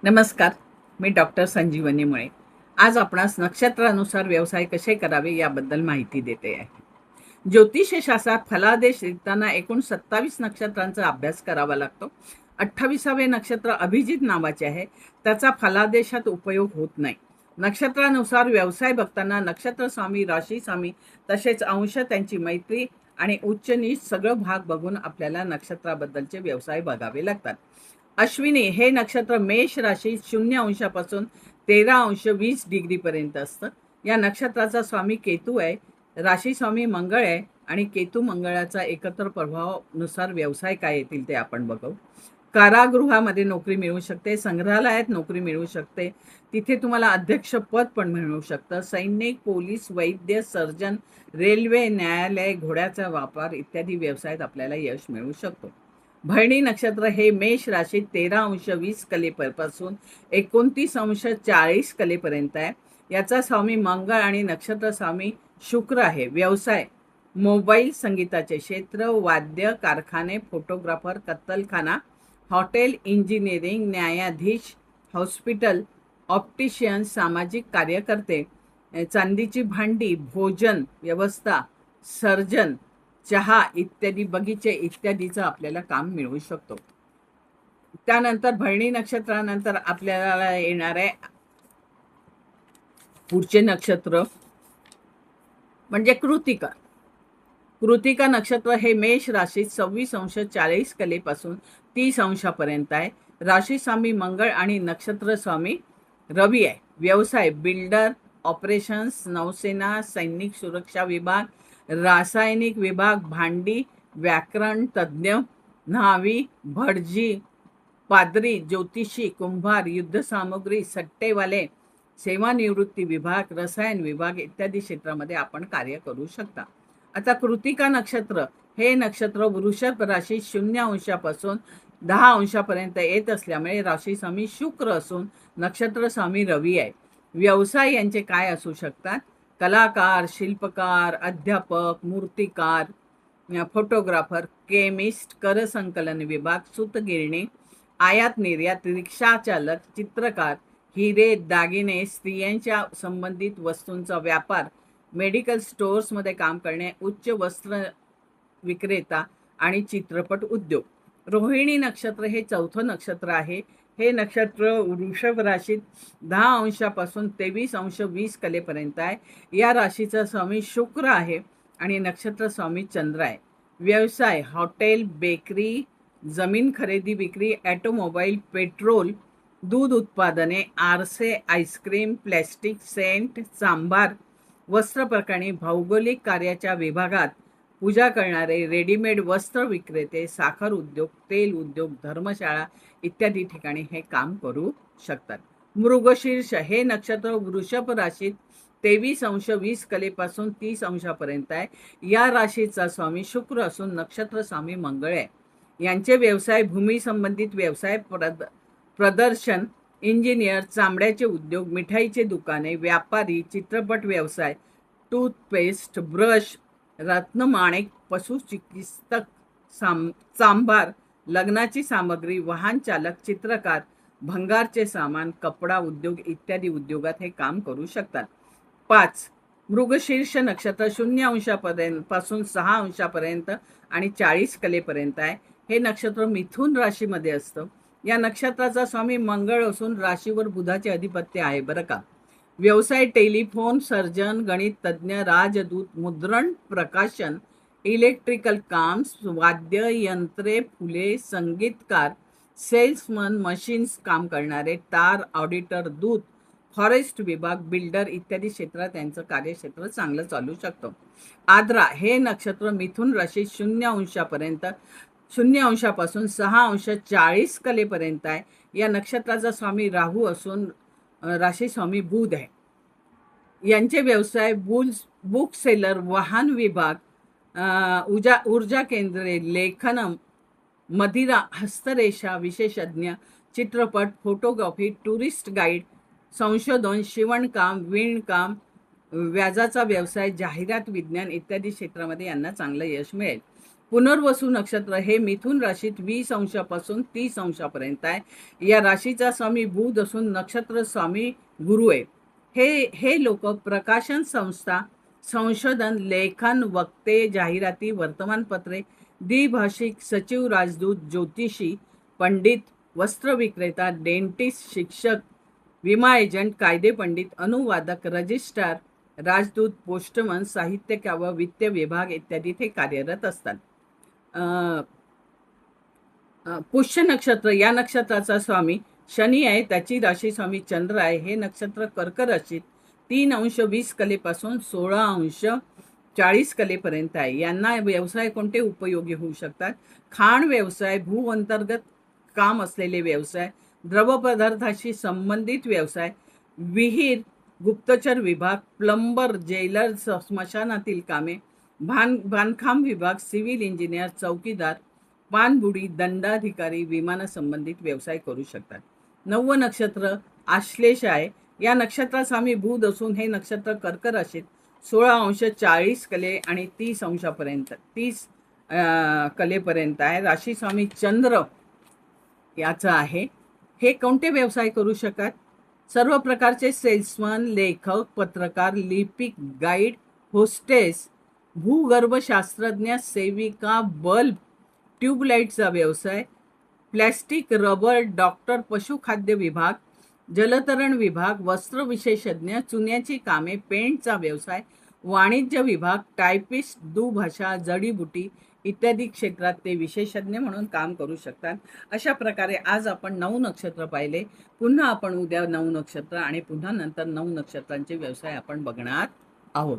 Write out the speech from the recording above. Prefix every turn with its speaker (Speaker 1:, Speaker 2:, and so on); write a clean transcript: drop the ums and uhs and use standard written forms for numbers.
Speaker 1: नमस्कार. मी डॉक्टर संजीवनी मुळे. आज आपणास नक्षत्रानुसार व्यवसाय कसे करावे याबद्दल माहिती देते आहे. ज्योतिषशास्त्रात फलादेश देताना एकूण 27 नक्षत्रांचा अभ्यास करावा लागतो. 28वे नक्षत्र अभिजित नावाचे आहे. त्याचा फलादेशात उपयोग होत नाही. नक्षत्रानुसार व्यवसाय बघताना नक्षत्र स्वामी, राशी स्वामी तसेच अंश, त्यांची मैत्री आणि उच्च नीच सगळं भाग बघून आपल्याला नक्षत्राबद्दलचे व्यवसाय बघावे लागतात. अश्विनी हे नक्षत्र मेष राशी 0 अंशापासून 13 अंश 20 डिग्री पर्यंत असतं. या नक्षत्राचा स्वामी केतू आहे, राशी स्वामी मंगळ आहे आणि केतू मंगळाचा एकत्र प्रभावानुसार व्यवसाय काय येतील ते आपण बघू. कारागृहामध्ये नोकरी मिळू शकते, संग्रहालयात नोकरी मिळू शकते, तिथे तुम्हाला अध्यक्ष पद पण मिळू शकतं. सैनिक, पोलीस, वैद्य, सर्जन, रेल्वे, न्यायालय, घोड्याचा व्यापार इत्यादी व्यवसायात आपल्याला यश मिळू शकतो. भरणी नक्षत्र हे मेष राशीत 13 अंश 20 कलेपासून 29 अंश 40 कलेपर्यंत आहे. याचा स्वामी मंगळ आणि नक्षत्र स्वामी शुक्र आहे. व्यवसाय मोबाईल, संगीताचे क्षेत्र, वाद्य, कारखाने, फोटोग्राफर, कत्तलखाना, हॉटेल, इंजिनिअरिंग, न्यायाधीश, हॉस्पिटल, ऑप्टिशियन, सामाजिक कार्यकर्ते, चांदीची भांडी, भोजन व्यवस्था, सर्जन, चहा इत्यादी, बगीचे इत्यादीचं आपल्याला काम मिळू शकतो. त्यानंतर भरणी नक्षत्रानंतर आपल्याला येणार आहे पुढचे नक्षत्र म्हणजे कृतिका. कृतिका नक्षत्र हे मेष राशीत 26 अंश 40 कलेपासून 30 अंशापर्यंत आहे. राशी स्वामी मंगळ आणि नक्षत्र स्वामी रवी आहे. व्यवसाय बिल्डर, ऑपरेशन्स, नौसेना, सैनिक सुरक्षा विभाग, रासायनिक विभाग, भांडी, व्याकरण तज्ज्ञ, न्हावी, भटजी, पादरी, ज्योतिषी, कुंभार, युद्धसामुग्री, सट्टेवाले, सेवानिवृत्ती विभाग, रसायन विभाग इत्यादी क्षेत्रामध्ये आपण कार्य करू शकता. आता कृतिका नक्षत्र हे नक्षत्र वृषभ राशी 0 अंशापासून 10 अंशापर्यंत येत असल्यामुळे राशी स्वामी शुक्र असून नक्षत्र स्वामी रवी आहे. व्यवसाय यांचे काय असू शकतात? कलाकार, शिल्पकार, अध्यापक, मूर्तिकार, फोटोग्राफर, केमिस्ट, कर संकलन विभाग, सूतगिरणी, आयात निर्यात, रिक्षा चालक, चित्रकार, हिरे, दागिने, स्त्रियांच्या संबंधित वस्तूंचा व्यापार, मेडिकल स्टोअर्समध्ये काम करणे, उच्च वस्त्र विक्रेता आणि चित्रपट उद्योग. रोहिणी नक्षत्र हे 4थं नक्षत्र आहे. हे नक्षत्र वृषभ राशीत 10 अंशापासून 23 अंश 20 कलेपर्यंत आहे. या राशीचा स्वामी शुक्र आहे आणि नक्षत्र स्वामी चंद्र आहे. व्यवसाय हॉटेल, बेकरी, जमीन खरेदी विक्री, ऑटोमोबाईल, पेट्रोल, दूध उत्पादने, आरसे, आईस्क्रीम, प्लॅस्टिक, सेंट, सांबार, वस्त्र प्रकरणी, भौगोलिक कार्याच्या विभागात पूजा करणारे, रेडीमेड वस्त्र विक्रेते, साखर उद्योग, तेल उद्योग, धर्मशाळा इत्यादी ठिकाणी हे काम करू शकतात. मृगशीर्ष हे नक्षत्र वृषभ राशीत 23 अंश 20 कलेपासून 30 अंशापर्यंत आहे. या राशीचा स्वामी शुक्र असून नक्षत्र स्वामी मंगळ आहे. यांचे व्यवसाय भूमी संबंधित व्यवसाय, प्रदर्शन, इंजिनियर, चामड्याचे उद्योग, मिठाईचे दुकाने, व्यापारी, चित्रपट व्यवसाय, टूथपेस्ट, ब्रश, रत्नमाणिक, पशुचिकित्सक, सांभार, लग्नाची सामग्री, वाहन चालक, चित्रकार, भंगारचे सामान, कपडा उद्योग इत्यादी उद्योगात हे काम करू शकतात. 5. मृगशीर्ष नक्षत्र 0 अंशापासून 6 अंशापर्यंत आणि 40 कलेपर्यंत आहे. हे नक्षत्र मिथुन राशीमध्ये असतं. या नक्षत्राचा स्वामी मंगळ असून राशीवर बुधाचे अधिपत्य आहे बरं का. व्यवसाय टेलिफोन सर्जन, गणित तज्ज्ञ, राजदूत, मुद्रण, प्रकाशन, इलेक्ट्रिकल काम, वाद्य यंत्रे, फुले, संगीतकार, सेल्समन, मशीन्स काम करणारे, तार, ऑडिटर, दूत, फॉरेस्ट विभाग, बिल्डर इत्यादी क्षेत्रात त्यांचं कार्यक्षेत्र चांगलं चालू शकतं. आद्रा हे नक्षत्र मिथुन राशीत 0 अंशापासून 6 अंश 40 कलेपर्यंत आहे. या नक्षत्राचा स्वामी राहू असून राशी स्वामी बुध आहे. यांचे व्यवसाय बुक सेलर, वाहन विभाग, ऊर्जा केंद्रे, लेखन, मदिरा, हस्तरेषा विशेषज्ञ, चित्रपट, फोटोग्राफी, टुरिस्ट गाईड, संशोधन, शिवणकाम, विणकाम, व्याजाचा व्यवसाय, जाहिरात विज्ञान इत्यादी क्षेत्रामध्ये यांना चांगलं यश मिळेल. पुनर्वसू नक्षत्र हे मिथुन राशीत 20 अंशापासून 30 अंशापर्यंत आहे. या राशीचा स्वामी बुध असून नक्षत्र स्वामी गुरु आहे. हे लोक प्रकाशन संस्था, संशोधन, लेखन, वक्ते, जाहिराती, वर्तमानपत्रे, द्विभाषिक, सचिव, राजदूत, ज्योतिषी, पंडित, वस्त्र विक्रेता, डेंटिस्ट, शिक्षक, विमा एजंट, पंडित, अनुवादक, रजिस्ट्रार, राजदूत, पोस्टमन, साहित्यिक व वित्त विभाग इत्यादी ते कार्यरत असतात. पुष्य नक्षत्र या नक्षत्राचा स्वामी शनी आहे. त्याची राशी स्वामी चंद्र आहे. हे नक्षत्र कर्क राशीत 3 अंश 20 कलेपासून 16 अंश 40 कलेपर्यंत आहे. यांना व्यवसाय कोणते उपयोगी होऊ शकतात? खाण व्यवसाय, भू अंतर्गत काम असलेले व्यवसाय, द्रवपदार्थाशी संबंधित व्यवसाय, विहीर, गुप्तचर विभाग, प्लंबर, जेलर, स्मशानातील कामे, बांधकाम विभाग, सिव्हिल इंजिनियर, चौकीदार, पानबुडी, दंडाधिकारी, विमानासंबंधित व्यवसाय करू शकतात. 9 नक्षत्र आश्लेष आहे. या नक्षत्रात स्वामी बुध असून हे नक्षत्र कर्क राशीत 16 अंश 40 कले आणि 30 अंशापर्यंत 30 कलेपर्यंत आहे. राशी स्वामी चंद्र याचा आहे. हे कोणते व्यवसाय करू शकतात? सर्व प्रकारचे सेल्समन, लेखक, पत्रकार, लिपिक, गाईड, होस्टेस, भूगर्भशास्त्रज्ञ, सेविका, बल्ब, ट्यूबलाईटचा व्यवसाय, प्लॅस्टिक, रबर, डॉक्टर, पशुखाद्य विभाग, जलतरण विभाग, वस्त्र विशेषज्ञ, चुन्याची कामे, पेंटचा व्यवसाय, वाणिज्य विभाग, टायपिस्ट, दुभाषा, जडीबुटी इत्यादी क्षेत्रात ते विशेषज्ञ म्हणून काम करू शकतात. अशा प्रकारे आज आपण 9 नक्षत्र पाहिले. पुन्हा आपण उद्या 9 नक्षत्र आणि पुन्हा नंतर 9 नक्षत्रांचे व्यवसाय आपण बघणार आहोत.